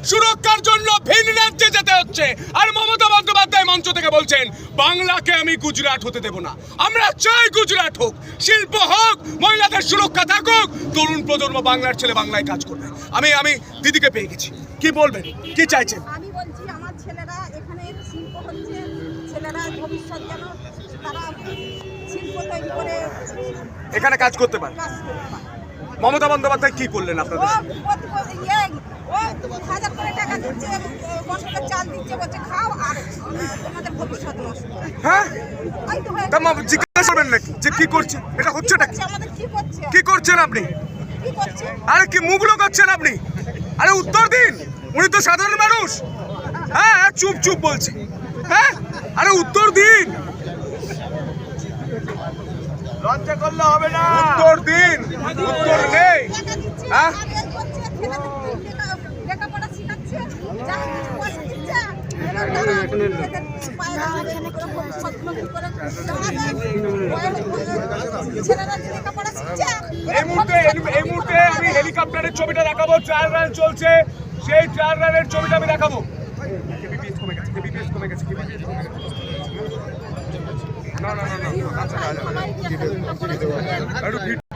সুরক্ষার জন্য ভিন রাজ্যে যেতে হচ্ছে। আর মমতা বন্দ্যোপাধ্যায় মঞ্চ থেকে বলছেন বাংলাকে আমি গুজরাট হতে দেব না। আমরা চাই গুজরাট হোক, শিল্প হোক, মহিলাদের সুরক্ষা থাকুক, তরুণ প্রজন্ম বাংলার ছেলে বাংলায় কাজ করবে। আমি দিদিকে পেয়ে গেছি, কি বলবেন, কি চাইছেন? আমি বলছি আমার ছেলেরা এখানে শিল্প হচ্ছে, ছেলেরা ভবিষ্যৎ যেন তারা শিল্প তৈরি করে এখানে কাজ করতে পারে। কাজ করতে পারে। মমতা বন্দ্যোপাধ্যায় কি করলেন ও আপনাদের? হাজার করে টাকা দিচ্ছে, বছরের চাল দিচ্ছে, বলছে খাও আর তোমাদের ভবিষ্যৎ নষ্ট। হ্যাঁ, এই তো হয়ে তা জিজ্ঞাসা করবেন নাকি যে কি করছে, এটা হচ্ছেটা কি? আমাদের কি করছে, কি করছেন আপনি? কি করছে? আরে কি মুখলো করছেন আপনি? আরে উত্তর দিন, উনি তো সাধারণ মানুষ। হ্যাঁ, চুপ চুপ বলছে। হ্যাঁ, আরে উত্তর দিন, লজ্জা করলে হবে না। উত্তর দিন, উত্তর নেই। টাকা দিচ্ছে, হ্যাঁ? আর এর করছে, ছেলেদের লেখাপড়া শেখাচ্ছে, যা কিছু পয়সা দিচ্ছে, এবার তারা নিজেদের পায়ে দাঁড়িয়ে করে ভবিষ্যৎ নষ্ট করে ছেলেরা যে লেখাপড়া শিখছে, এই মুহূর্তে আমি হেলিকপ্টারের ছবিটা দেখাবো, ট্রায়াল রান চলছে, সেই ট্রায়াল রানের ছবিটা আমি দেখাবো। KBPS কমে গেছে, KBPS কমে গেছে, KBPS কমে গেছে। না, সবাই একটু ভিড়